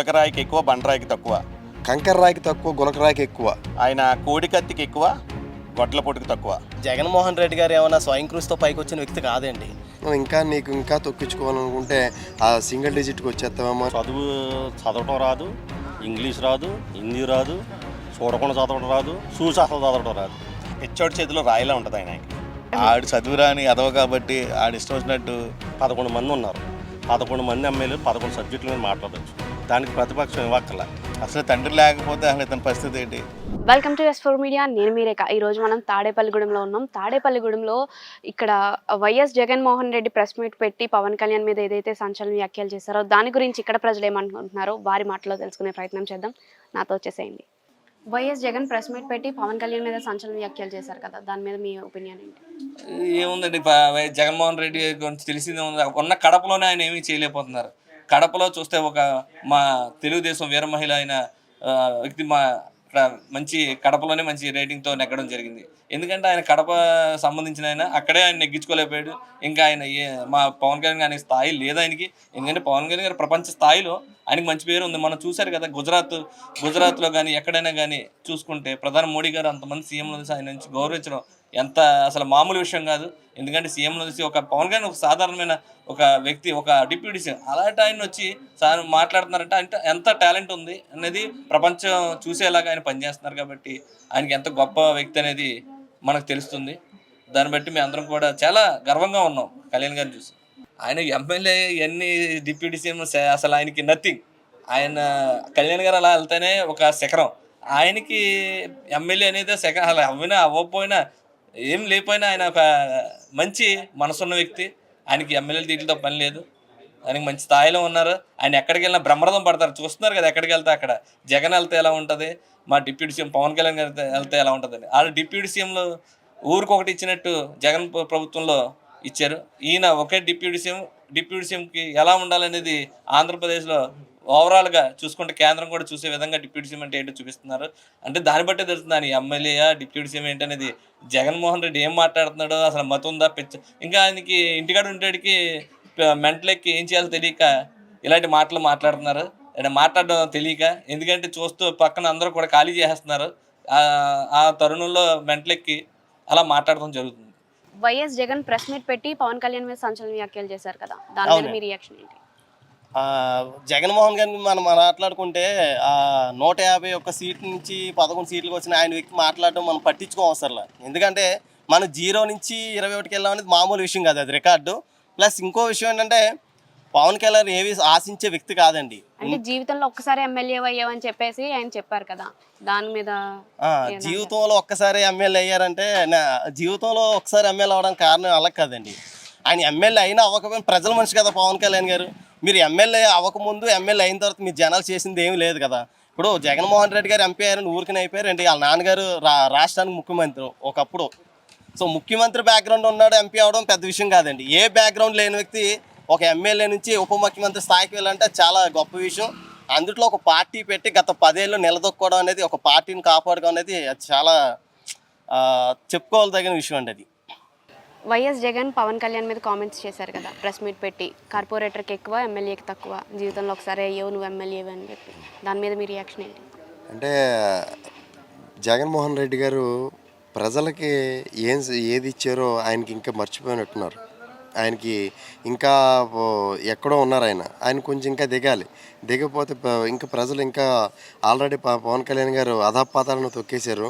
గులకరాయికి ఎక్కువ, బండరాయికి తక్కువ. కంకర్రాయికి తక్కువ, గులకరాయికి ఎక్కువ. ఆయన కోడికత్తికి ఎక్కువ, గొడ్ల పొట్టుకు తక్కువ. జగన్మోహన్ రెడ్డి గారు ఏమైనా స్వయం కృషితో పైకి వచ్చిన వ్యక్తి కాదండి. నీకు ఇంకా తొక్కించుకోవాలనుకుంటే ఆ సింగిల్ డిజిట్కి వచ్చేస్తామేమో. చదవటం రాదు, ఇంగ్లీష్ రాదు, హిందీ రాదు, చూడకుండా చదవడం రాదు, చూసి అసలు చదవడం రాదు. హెచ్చోడి చేతిలో రాయిలా ఉంటుంది ఆయనకి. ఆడు చదువురాని అదవ కాబట్టి ఆడు ఇష్టం వచ్చినట్టు 11 మంది ఉన్నారు. 11 మంది ఎమ్మెల్యేలు 11 సబ్జెక్టుల మీద మాట్లాడవచ్చు. దానికి ప్రతిపక్షం ఇవ్వక్కల. అసలు తండ్రి లేకపోతే అసలు ఇతని పరిస్థితి ఏంటి? Welcome to S4 media. నేను మీ రేఖ. ఈరోజు మనం తాడేపల్లిగూడెంలో ఉన్నాం. తాడేపల్లిగూడెంలో ఇక్కడ YS Jaganmohan Reddy press meet పెట్టి పవన్ కళ్యాణ్ మీద ఏదైతే సంచలన వ్యాఖ్యలు చేశారో దాని గురించి ఇక్కడ ప్రజలు ఏమనుకుంటున్నారో వారి మాటలో తెలుసుకునే ప్రయత్నం చేద్దాం. నాతో వచ్చేసేయండి. వైఎస్ జగన్ ప్రెస్ మీట్ పెట్టి పవన్ కళ్యాణ్ మీద సంచలన వ్యాఖ్యలు చేశారు కదా, దాని మీద మీ ఒపీనియన్ ఏంటి? ఏముందండి, జగన్మోహన్ రెడ్డి గురించి తెలిసిందే ఉంది. ఉన్న కడపలోనే ఆయన ఏమీ చేయలేకపోతున్నారు. కడపలో చూస్తే మా తెలుగుదేశం వీర మహిళ అయిన వ్యక్తి ఇక్కడ మంచి కడపలోనే మంచి రేటింగ్తో నెగ్గడం జరిగింది. ఎందుకంటే ఆయన కడప సంబంధించిన అక్కడే ఆయన నెగ్గించుకోలేకపోయాడు. ఇంకా ఆయన మా పవన్ కళ్యాణ్ గారి స్థాయి లేదు ఆయనకి. ఎందుకంటే పవన్ కళ్యాణ్ గారు ప్రపంచ స్థాయిలో ఆయనకి మంచి పేరు ఉంది. మనం చూశారు కదా, గుజరాత్లో కానీ ఎక్కడైనా కానీ చూసుకుంటే ప్రధాని మోడీ గారు అంతమంది సీఎంలు చూసి ఆయన నుంచి గౌరవించడం ఎంత అసలు మామూలు విషయం కాదు. ఎందుకంటే సీఎంలు చూసి ఒక పవన్ కళ్యాణ్ ఒక సాధారణమైన ఒక వ్యక్తి, ఒక డిప్యూటీ సీఎం, అలాంటి ఆయన వచ్చి సార్ మాట్లాడుతున్నారంటే అంటే ఎంత టాలెంట్ ఉంది అనేది ప్రపంచం చూసేలాగా ఆయన పనిచేస్తున్నారు. కాబట్టి ఆయనకి ఎంత గొప్ప వ్యక్తి అనేది మనకు తెలుస్తుంది. దాన్ని బట్టి మేము అందరం కూడా చాలా గర్వంగా ఉన్నాం కళ్యాణ్ గారిని చూసి. ఆయన ఎమ్మెల్యే ఎన్ని డిప్యూటీ సీఎం అసలు ఆయనకి నథింగ్. ఆయన కళ్యాణ్ గారు అలా వెళ్తేనే ఒక శిఖరం. ఆయనకి ఎమ్మెల్యే అనేది శిఖరం. అలా అవ్వకపోయినా ఏం లేకపోయినా ఆయన ఒక మంచి మనసున్న వ్యక్తి. ఆయనకి ఎమ్మెల్యేలు దీంట్లో పని లేదు. ఆయనకి మంచి స్థాయిలో ఉన్నారు. ఆయన ఎక్కడికి వెళ్ళినా బ్రహ్మరథం పడతారు. చూస్తున్నారు కదా, ఎక్కడికి వెళ్తే అక్కడ జగన్ వెళ్తే ఎలా ఉంటుంది, మా డిప్యూటీ సీఎం పవన్ కళ్యాణ్ గారు వెళ్తే ఎలా ఉంటుందని. ఆ డిప్యూటీ సీఎంలో ఊరికొకటి ఇచ్చినట్టు జగన్ ప్రభుత్వంలో ఇచ్చారు. ఈయన ఒకే డిప్యూటీ సీఎంకి ఎలా ఉండాలనేది ఆంధ్రప్రదేశ్లో ఓవరాల్గా చూసుకుంటే కేంద్రం కూడా చూసే విధంగా డిప్యూటీ సీఎం అంటే ఏంటో చూపిస్తున్నారు. అంటే దాన్ని బట్టే తెలుస్తుంది ఆయన ఎమ్మెల్యేయా డిప్యూటీ సీఎం ఏంటనేది. జగన్మోహన్ రెడ్డి ఏం మాట్లాడుతున్నాడో అసలు మతం ఉందా పిచ్చ. ఇంకా ఆయనకి ఇంటికాడ ఉండేటికి మెంటలెక్కి ఏం చేయాలో తెలియక ఇలాంటి మాటలు మాట్లాడుతున్నారు. మాట్లాడడం తెలియక. ఎందుకంటే చూస్తూ పక్కన అందరూ కూడా ఖాళీ చేసేస్తున్నారు. ఆ తరుణంలో మెంటలెక్కి అలా మాట్లాడడం జరుగుతుంది. వైఎస్ జగన్ ప్రెస్ మీట్ పెట్టి పవన్ కళ్యాణ్ మీద సంచలన వ్యాఖ్యలు చేశారు కదా, దాని మీద మీ రియాక్షన్ ఏంటి? జగన్మోహన్ గారిని మనం మాట్లాడుకుంటే 151 సీట్ల నుంచి 11 సీట్లకు వచ్చిన ఆయన వ్యక్తి మాట్లాడడం మనం పట్టించుకోవసరంలా. ఎందుకంటే మనం 0 నుంచి 21కి వెళ్ళాం అనేది మామూలు విషయం కాదు, అది రికార్డు. ప్లస్ ఇంకో విషయం ఏంటంటే పవన్ కళ్యాణ్ ఏవి ఆశించే వ్యక్తి కాదండి. అంటే జీవితంలో ఒక్కసారి ఎమ్మెల్యే అయ్యావని చెప్పేసి ఆయన చెప్పారు కదా, దాని మీద జీవితంలో ఒక్కసారి ఎమ్మెల్యే అయ్యారంటే జీవితంలో ఒకసారి ఎమ్మెల్యే అవ్వడానికి కారణం అలా కాదండి. ఆయన ఎమ్మెల్యే అయినా అవ్వకపోయినా ప్రజల మనిషి కదా పవన్ కళ్యాణ్ గారు. మీరు ఎమ్మెల్యే అవ్వకముందు ఎమ్మెల్యే అయిన తర్వాత మీ జనాలు చేసింది ఏమీ లేదు కదా. ఇప్పుడు జగన్మోహన్ రెడ్డి గారు ఎంపీ అయ్యారని ఊరికనే అయిపోయారండి. వాళ్ళ నాన్నగారు రాష్ట్రానికి ముఖ్యమంత్రి ఒకప్పుడు. సో ముఖ్యమంత్రి బ్యాక్గ్రౌండ్ ఉన్నాడు, ఎంపీ అవడం పెద్ద విషయం కాదండి. ఏ బ్యాక్గ్రౌండ్ లేని వ్యక్తి ఒక ఎమ్మెల్యే నుంచి ఉప ముఖ్యమంత్రి స్థాయికి వెళ్ళాలంటే చాలా గొప్ప విషయం. అందులో ఒక పార్టీ పెట్టి గత 10 ఏళ్ళు నిలదొక్కోవడం అనేది, ఒక పార్టీని కాపాడుకోవడం అనేది చాలా చెప్పుకోవాల్సిన విషయం అండి. అది వైఎస్ జగన్ పవన్ కళ్యాణ్ మీద కామెంట్స్ చేశారు కదా ప్రెస్ మీట్ పెట్టి, కార్పొరేటర్కి ఎక్కువ ఏకి తక్కువ, జీవితంలో ఒకసారి అయ్యో నువ్వు ఎమ్మెల్యే అని చెప్పి. దాని మీద మీ రియాక్షన్ ఏంటి? అంటే జగన్మోహన్ రెడ్డి గారు ప్రజలకి ఏది ఇచ్చారో ఆయనకి ఇంకా మర్చిపోయినట్టున్నారు. ఆయనకి ఇంకా ఎక్కడో ఉన్నారు. ఆయన కొంచెం ఇంకా దిగపోతే ఇంకా ప్రజలు ఇంకా ఆల్రెడీ పవన్ కళ్యాణ్ గారు అధపాతాలను తొక్కేశారు.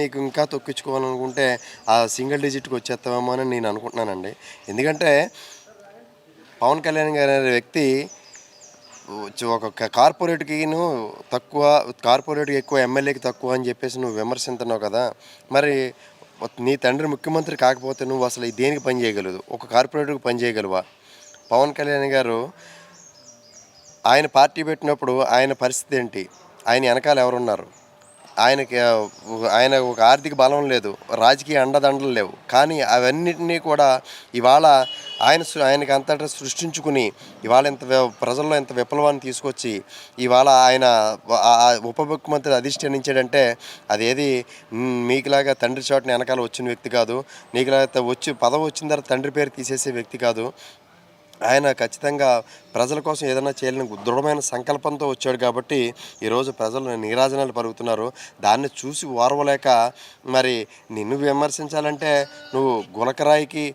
నీకు ఇంకా తొక్కించుకోవాలనుకుంటే ఆ సింగిల్ డిజిట్కి వచ్చేస్తామేమో అని నేను అనుకుంటున్నానండి. ఎందుకంటే పవన్ కళ్యాణ్ గారు అనే వ్యక్తి ఒక కార్పొరేట్కిను తక్కువ, కార్పొరేట్కి ఎక్కువ, ఎమ్మెల్యేకి తక్కువ అని చెప్పేసి నువ్వు విమర్శిస్తున్నావు కదా. మరి నీ తండ్రి ముఖ్యమంత్రి కాకపోతే నువ్వు అసలు దేనికి పని చేయగలదు? ఒక కార్పొరేటర్కి పని చేయగలవా? పవన్ కళ్యాణ్ గారు ఆయన పార్టీ పెట్టినప్పుడు ఆయన పరిస్థితి ఏంటి? ఆయన వెనకాల ఎవరున్నారు? ఆయన ఒక ఆర్థిక బలం లేదు, రాజకీయ అండదండలు లేవు. కానీ అవన్నిటినీ కూడా ఇవాళ ఆయనకి అంతటా సృష్టించుకుని ఇవాళ ప్రజల్లో ఎంత విప్లవాన్ని తీసుకొచ్చి ఇవాళ ఆయన ఉప ముఖ్యమంత్రి అధిష్ఠానించాడంటే అదేది మీకులాగా తండ్రి చాటుని వెనకాల వచ్చిన వ్యక్తి కాదు. నీకులాగా పదవి వచ్చిన తర్వాత తండ్రి పేరు తీసేసే వ్యక్తి కాదు. ఆయన ఖచ్చితంగా ప్రజల కోసం ఏదైనా చేయాలని దృఢమైన సంకల్పంతో వచ్చాడు కాబట్టి ఈరోజు ప్రజలు నీరాజనాలు పలుకుతున్నారు. దాన్ని చూసి ఓర్వలేక మరి నిన్ను విమర్శించాలంటే నువ్వు గులకరాయికి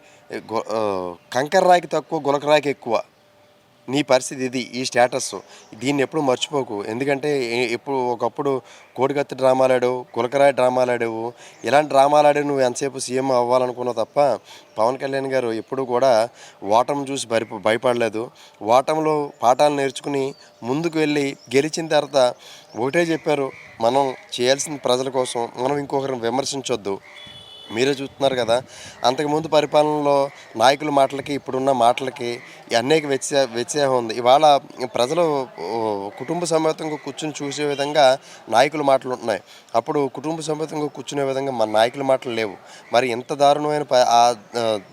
కంకర్రాయికి తక్కువ గులకరాయికి ఎక్కువ. నీ పరిస్థితి ఇది, ఈ స్టేటస్. దీన్ని ఎప్పుడు మర్చిపోకు. ఎందుకంటే ఎప్పుడు ఒకప్పుడు కోడికత్తి డ్రామాలు ఆడావు, గులకరాయి డ్రామాలు ఆడావు. ఇలాంటి డ్రామాలు ఆడి నువ్వు ఎంతసేపు సీఎం అవ్వాలనుకున్నావు తప్ప పవన్ కళ్యాణ్ గారు ఎప్పుడు కూడా ఓటమి చూసి భయపడలేదు. ఓటమిలో పాఠాలు నేర్చుకుని ముందుకు వెళ్ళి గెలిచిన తర్వాత ఒకటే చెప్పారు, మనం చేయాల్సింది ప్రజల కోసం, మనం ఇంకొకరిని విమర్శించొద్దు. మీరే చూస్తున్నారు కదా, అంతకుముందు పరిపాలనలో నాయకుల మాటలకి ఇప్పుడున్న మాటలకి అనేక వ్యత్యాసం ఉంది. ఇవాళ ప్రజలు కుటుంబ సమేతంగా కూర్చుని చూసే విధంగా నాయకుల మాటలు ఉంటున్నాయి. అప్పుడు కుటుంబ సమేతంగా కూర్చునే విధంగా మన నాయకుల మాటలు లేవు. మరి ఎంత దారుణమైన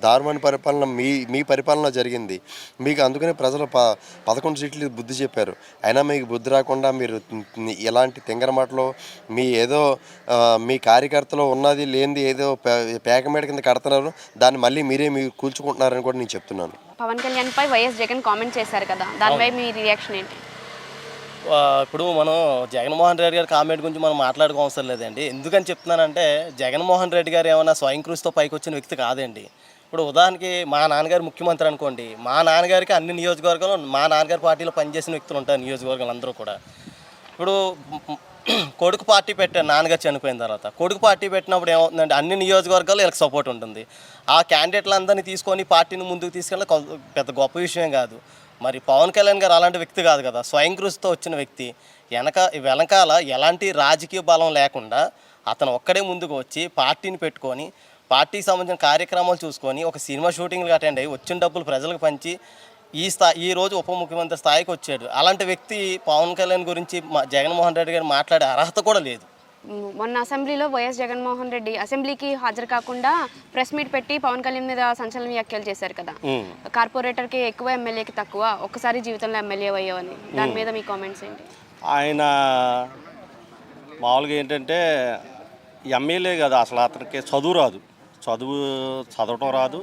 దారుణమైన పరిపాలన మీ పరిపాలన జరిగింది. మీకు అందుకనే ప్రజలు 11 సీట్లు బుద్ధి చెప్పారు. అయినా మీకు బుద్ధి రాకుండా మీరు ఎలాంటి తింగర మాటలు మీ కార్యకర్తలో ఉన్నది లేనిది ఏదో పేకమేడ కింద కడుతున్నారు, దాన్ని మళ్ళీ మీరు కూల్చుకుంటున్నారని కూడా నేను చెప్తున్నాను. పవన్ కళ్యాణ్ పై వైఎస్ జగన్ కామెంట్ చేశారు కదా, దానిపై మీ రియాక్షన్ ఏంటి? ఇప్పుడు మనం జగన్మోహన్ రెడ్డి గారి కామెంట్ గురించి మనం మాట్లాడుకోవసరం లేదండి. ఎందుకని చెప్తున్నానంటే జగన్మోహన్ రెడ్డి గారు ఏమైనా స్వయం కృషితో పైకి వచ్చిన వ్యక్తి కాదండి. ఇప్పుడు ఉదాహరణకి మా నాన్నగారు ముఖ్యమంత్రి అనుకోండి, మా నాన్నగారికి అన్ని నియోజకవర్గాలు మా నాన్నగారి పార్టీలో పనిచేసిన వ్యక్తులు ఉంటారు నియోజకవర్గాలు అందరూ కూడా. ఇప్పుడు కొడుకు పార్టీ పెట్టారు, నాన్నగారు చనిపోయిన తర్వాత కొడుకు పార్టీ పెట్టినప్పుడు ఏమవుతుందంటే అన్ని నియోజకవర్గాలు వీళ్ళకి సపోర్ట్ ఉంటుంది. ఆ క్యాండిడేట్లందరినీ తీసుకొని పార్టీని ముందుకు తీసుకెళ్ళి పెద్ద గొప్ప విషయం కాదు. మరి పవన్ కళ్యాణ్ గారు అలాంటి వ్యక్తి కాదు కదా, స్వయం కృషితో వచ్చిన వ్యక్తి. వెనకాల ఎలాంటి రాజకీయ బలం లేకుండా అతను ఒక్కడే ముందుకు వచ్చి పార్టీని పెట్టుకొని పార్టీకి సంబంధించిన కార్యక్రమాలు చూసుకొని ఒక సినిమా షూటింగ్కి అటెండ్ అయ్యి వచ్చిన డబ్బులు ప్రజలకు పంచి ఈ రోజు ఉప ముఖ్యమంత్రి స్థాయికి వచ్చాడు. అలాంటి వ్యక్తి పవన్ కళ్యాణ్ గురించి జగన్మోహన్ రెడ్డి గారు మాట్లాడే అర్హత కూడా లేదు. మొన్న అసెంబ్లీలో వైఎస్ జగన్మోహన్ రెడ్డి అసెంబ్లీకి హాజరు కాకుండా ప్రెస్ మీట్ పెట్టి పవన్ కళ్యాణ్ మీద సంచలన వ్యాఖ్యలు చేశారు కదా, కార్పొరేటర్కి ఎక్కువ ఎమ్మెల్యేకి తక్కువ, ఒక్కసారి జీవితంలో ఎమ్మెల్యే అయ్యావని. దాని మీద మీ కామెంట్స్ ఏంటి? ఆయన మామూలుగా ఏంటంటే ఎమ్మెల్యే కదా, అసలు అతనికి చదవటం రాదు,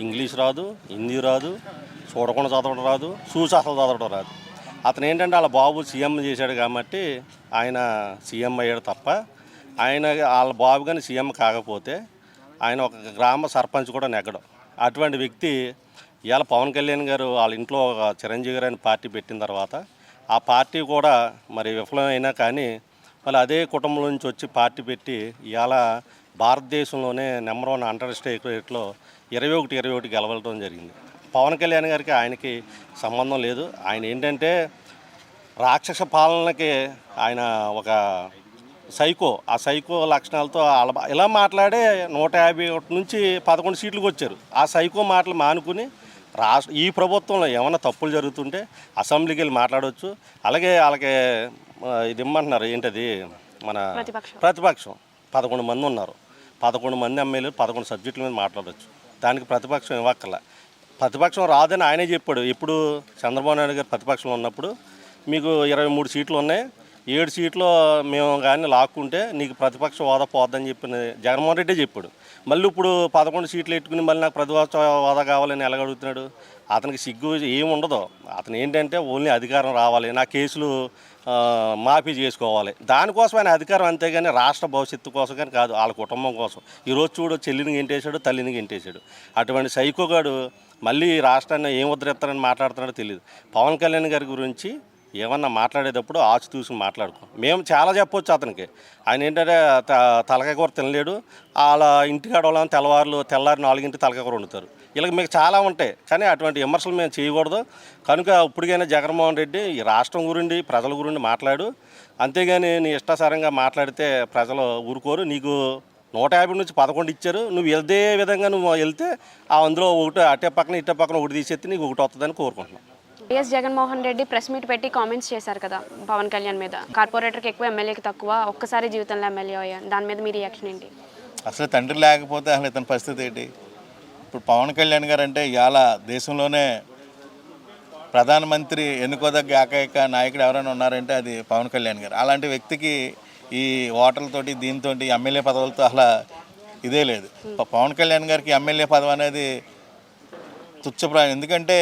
ఇంగ్లీష్ రాదు, హిందీ రాదు, చూడకుండా చదవడం రాదు, చూసి అసలు చదవడం రాదు. అతను ఏంటంటే వాళ్ళ బాబు సీఎం చేశాడు కాబట్టి ఆయన సీఎం అయ్యాడు తప్ప వాళ్ళ బాబు కానీ సీఎం కాకపోతే ఆయన ఒక గ్రామ సర్పంచ్ కూడా నెగ్గడం. అటువంటి వ్యక్తి ఇవాళ పవన్ కళ్యాణ్ గారు వాళ్ళ ఇంట్లో ఒక చిరంజీవి గారు పార్టీ పెట్టిన తర్వాత ఆ పార్టీ కూడా మరి విఫలమైనా కానీ మళ్ళీ అదే కుటుంబం నుంచి వచ్చి పార్టీ పెట్టి ఇవాళ భారతదేశంలోనే నెంబర్ 1 అండర్ స్టేట్లో 21 గెలవడం జరిగింది. పవన్ కళ్యాణ్ గారికి ఆయనకి సంబంధం లేదు. ఆయన ఏంటంటే రాక్షస పాలనకి ఆయన ఒక సైకో. ఆ సైకో లక్షణాలతో ఇలా మాట్లాడే 151 నుంచి 11 సీట్లకు వచ్చారు. ఆ సైకో మాటలు మానుకుని ఈ ప్రభుత్వంలో ఏమైనా తప్పులు జరుగుతుంటే అసెంబ్లీకి వెళ్ళి మాట్లాడవచ్చు. అలాగే వాళ్ళకి ఇది ఇమ్మంటున్నారు ఏంటది, మన ప్రతిపక్షం 11 మంది ఉన్నారు, 11 మంది ఎమ్మెల్యేలు 11 సబ్జెక్టుల మీద మాట్లాడవచ్చు. దానికి ప్రతిపక్షం ఇవ్వక్కర్లా. ప్రతిపక్షం రాదని ఆయనే చెప్పాడు. ఇప్పుడు చంద్రబాబు నాయుడు గారు ప్రతిపక్షంలో ఉన్నప్పుడు మీకు 23 సీట్లు ఉన్నాయి, 7 సీట్లు మేము కానీ లాక్కుంటే నీకు ప్రతిపక్ష హోదా పోద్దని చెప్పిన జగన్మోహన్ రెడ్డి చెప్పాడు. మళ్ళీ ఇప్పుడు 11 సీట్లు ఎట్టుకుని మళ్ళీ నాకు ప్రతిపక్ష హోదా కావాలని ఎలాగడుగుతున్నాడు? అతనికి సిగ్గు ఏమి ఉండదు. అతను ఏంటంటే ఓన్లీ అధికారం రావాలి, నా కేసులు మాఫీ చేసుకోవాలి, దానికోసం ఆయన అధికారం. అంతేగాని రాష్ట్ర భవిష్యత్తు కోసం కానీ కాదు, వాళ్ళ కుటుంబం కోసం. ఈరోజు చూడు, చెల్లిని గెంటేశాడు, తల్లిని గెంటేశాడు. అటువంటి సైకోగాడు మళ్ళీ రాష్ట్రాన్ని ఏం ఉద్ధరిస్తారని మాట్లాడుతున్నాడో తెలియదు. పవన్ కళ్యాణ్ గారి గురించి ఏమన్నా మాట్లాడేటప్పుడు ఆచి చూసి మాట్లాడుకో. మేము చాలా చెప్పొచ్చు అతనికి. ఆయన ఏంటంటే తలకాయ కూర తినలేడు. వాళ్ళ ఇంటికాడ వాళ్ళని తెల్లారి 4 తలకాయ కూర వండుతారు. ఇలా మీకు చాలా ఉంటాయి, కానీ అటువంటి విమర్శలు మేము చేయకూడదు. కనుక ఇప్పటికైనా జగన్మోహన్ రెడ్డి ఈ రాష్ట్రం గురించి ప్రజల గురించి మాట్లాడు. అంతేగాని నీ ఇష్టాసారంగా మాట్లాడితే ప్రజలు ఊరుకోరు. నీకు 150 నుంచి 11 ఇచ్చారు. నువ్వు ఇదే విధంగా నువ్వు వెళ్తే అందులో ఒకటి అట్టే పక్కన ఒకటి తీసేస్తే నీకు ఒకటి వస్తుందని కోరుకుంటున్నాను. YS Jaganmohan Reddy press meet పెట్టి కామెంట్స్ చేశారు కదా పవన్ కళ్యాణ్ మీద, కార్పొరేటర్కి ఎక్కువ ఎమ్మెల్యేకి తక్కువ, ఒక్కసారి జీవితంలో ఎమ్మెల్యే అయ్యాను. దాని మీద మీ రియాక్షన్ ఏంటి? అసలు తండ్రి లేకపోతే అసలు ఇతని పరిస్థితి ఏంటి? ఇప్పుడు పవన్ కళ్యాణ్ గారు అంటే ఇవాళ దేశంలోనే ప్రధానమంత్రి ఎన్నుకోదగ్గ ఏకైక నాయకుడు ఎవరైనా ఉన్నారంటే అది పవన్ కళ్యాణ్ గారు. అలాంటి వ్యక్తికి ఈ ఓటర్లతోటి దీంతో ఎమ్మెల్యే పదవులతో అసలు ఇదే లేదు. పవన్ కళ్యాణ్ గారికి ఎమ్మెల్యే పదవి అనేది తుచ్చప్రాయం. ఎందుకంటే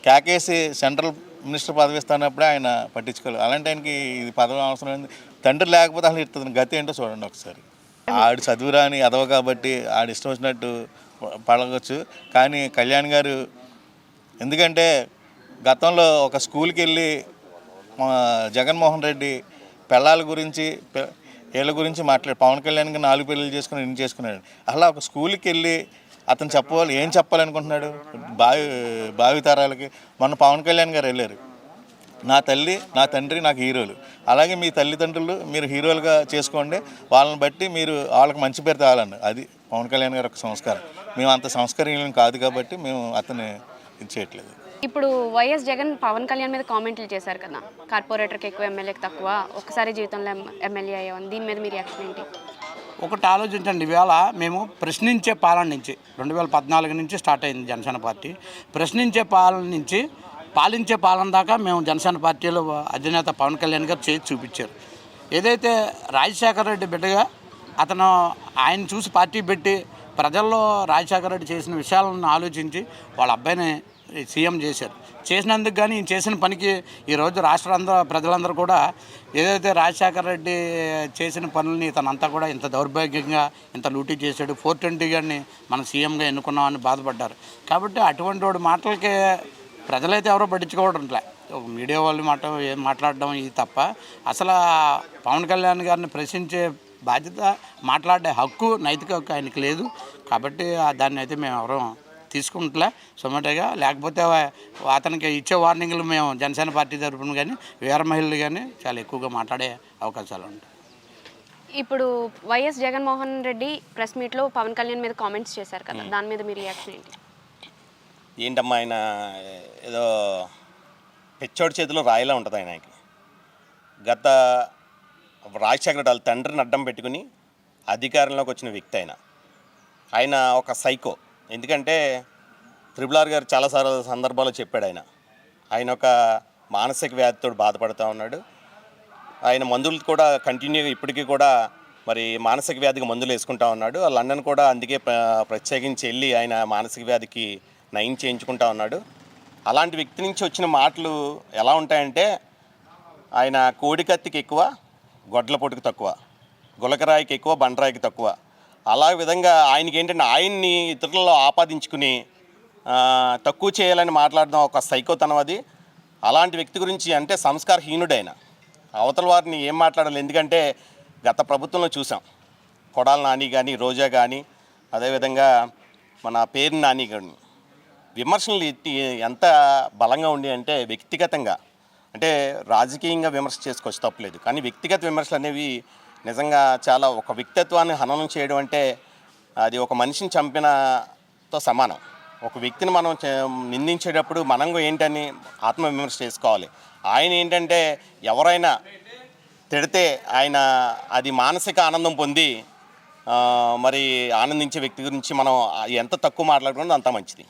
కేకేసి సెంట్రల్ మినిస్టర్ పదవి ఇస్తున్నప్పుడే ఆయన పట్టించుకోలేదు. అలాంటి ఆయనకి ఇది పదవి అవసరం ఏంది? తండ్రి లేకపోతే అసలు ఇస్తుంది గతి ఏంటో చూడండి ఒకసారి. ఆడు చదువురాని ఎదవ కాబట్టి ఆడు ఇష్టం వచ్చినట్టు పడగొచ్చు. కానీ కళ్యాణ్ గారు ఎందుకంటే గతంలో ఒక స్కూల్కి వెళ్ళి జగన్మోహన్ రెడ్డి పిల్లల గురించి వీళ్ళ గురించి పవన్ కళ్యాణ్కి 4 పెళ్ళిళ్ళు చేసుకుని ఇన్ని చేసుకున్నాడు. అలా ఒక స్కూల్కి వెళ్ళి అతను ఏం చెప్పాలనుకుంటున్నాడు భావి తరాలకి? మొన్న పవన్ కళ్యాణ్ గారు వెళ్ళారు, నా తల్లి నా తండ్రి నాకు హీరోలు, అలాగే మీ తల్లిదండ్రులు మీరు హీరోలుగా చేసుకోండి, వాళ్ళని బట్టి మీరు వాళ్ళకి మంచి పేరు తేవాలండి. అది పవన్ కళ్యాణ్ గారి ఒక సంస్కారం. మేము అంత సంస్కరణీయం కాదు కాబట్టి మేము అతన్ని ఇది చేయట్లేదు. ఇప్పుడు వైఎస్ జగన్ పవన్ కళ్యాణ్ మీద కామెంట్లు చేశారు కదా, కార్పొరేటర్కి ఎక్కువ ఎమ్మెల్యేకి తక్కువ, ఒక్కసారి జీవితంలో ఎమ్మెల్యే అయ్యామని, దీని మీద మీ రియాక్షన్ ఏంటి? ఒకటి ఆలోచించండి, ఇవాళ మేము ప్రశ్నించే పాలన నుంచి 2014 నుంచి స్టార్ట్ అయింది జనసేన పార్టీ. ప్రశ్నించే పాలన నుంచి పాలించే పాలన దాకా మేము జనసేన పార్టీలో అధినేత పవన్ కళ్యాణ్ గారు చేసి చూపించారు. ఏదైతే రాజశేఖర రెడ్డి బిడ్డగా అతను ఆయన చూసి పార్టీ పెట్టి ప్రజల్లో రాజశేఖర రెడ్డి చేసిన విషయాలను ఆలోచించి వాళ్ళ అబ్బాయిని సీఎం చేశారు. చేసినందుకు కానీ చేసిన పనికి ఈరోజు ప్రజలందరూ కూడా ఏదైతే రాజశేఖర రెడ్డి చేసిన పనులని ఇతనంతా కూడా ఇంత దౌర్భాగ్యంగా ఇంత లూటీ చేశాడు, 420 గారిని మన సీఎంగా ఎన్నుకున్నామని బాధపడ్డారు. కాబట్టి అటువంటి వాడి మాటలకి ప్రజలైతే ఎవరో పట్టించుకోవడంలే, మీడియా వాళ్ళు మాట్లాడడం ఇది తప్ప అసలు పవన్ కళ్యాణ్ గారిని ప్రశ్నించే బాధ్యత, మాట్లాడే హక్కు, నైతిక హక్కు ఆయనకి లేదు. కాబట్టి దాన్ని అయితే మేము ఎవరూ తీసుకుంటలే సొమెటోగా. లేకపోతే అతనికి ఇచ్చే వార్నింగ్లు మేము జనసేన పార్టీ తరఫున కానీ వీర మహిళలు కానీ చాలా ఎక్కువగా మాట్లాడే అవకాశాలు ఉంటాయి. ఇప్పుడు వైఎస్ జగన్మోహన్ రెడ్డి ప్రెస్ మీట్లో పవన్ కళ్యాణ్ మీద కామెంట్స్ చేశారు కదా, దాని మీద మీ రియాక్షన్ ఏంటి? ఏంటమ్మా, ఆయన ఏదో పెచ్చోడి చేతిలో రాయిలా ఉంటుంది ఆయనకి. గత రాజశేఖర రెడ్డి వాళ్ళ తండ్రిని అడ్డం పెట్టుకుని అధికారంలోకి వచ్చిన వ్యక్తి ఆయన ఒక సైకో. ఎందుకంటే RRR గారు చాలాసార్లు సందర్భాల్లో చెప్పాడు, ఆయన ఒక మానసిక వ్యాధితో బాధపడుతూ ఉన్నాడు. ఆయన మందులు కూడా కంటిన్యూగా ఇప్పటికీ కూడా మరి మానసిక వ్యాధికి మందులు వేసుకుంటా ఉన్నాడు. లండన్ కూడా అందుకే ప్రత్యేకించి వెళ్ళి ఆయన మానసిక వ్యాధికి నయం చేయించుకుంటా ఉన్నాడు. అలాంటి వ్యక్తి నుంచి వచ్చిన మాటలు ఎలా ఉంటాయంటే, ఆయన కోడికత్తికి ఎక్కువ గొడ్ల పొట్టుకు తక్కువ, గులకరాయికి ఎక్కువ బండరాయికి తక్కువ. అలా విధంగా ఆయనకి ఏంటంటే ఆయన్ని ఇతరులలో ఆపాదించుకుని తక్కువ చేయాలని మాట్లాడడం ఒక సైకోతనం అది. అలాంటి వ్యక్తి గురించి అంటే సంస్కారహీనుడైన అవతల వారిని ఏం మాట్లాడాలి? ఎందుకంటే గత ప్రభుత్వంలో చూసాం, కొడాల నాని కానీ, రోజా కానీ, అదేవిధంగా మన పేరు నాని కానీ విమర్శలు ఎంత బలంగా ఉండి అంటే వ్యక్తిగతంగా, అంటే రాజకీయంగా విమర్శ చేసుకోవచ్చు తప్పలేదు, కానీ వ్యక్తిగత విమర్శలు అనేవి నిజంగా చాలా, ఒక వ్యక్తిత్వాన్ని హననం చేయడం అంటే అది ఒక మనిషిని చంపినతో సమానం. ఒక వ్యక్తిని మనం నిందించేటప్పుడు మనం ఏంటని ఆత్మవిమర్శ చేసుకోవాలి. ఆయన ఏంటంటే ఎవరైనా తిడితే ఆయన అది మానసిక ఆనందం పొంది మరి ఆనందించే వ్యక్తి గురించి మనం ఎంత తక్కువ మాట్లాడుకుంటే అంత మంచిది.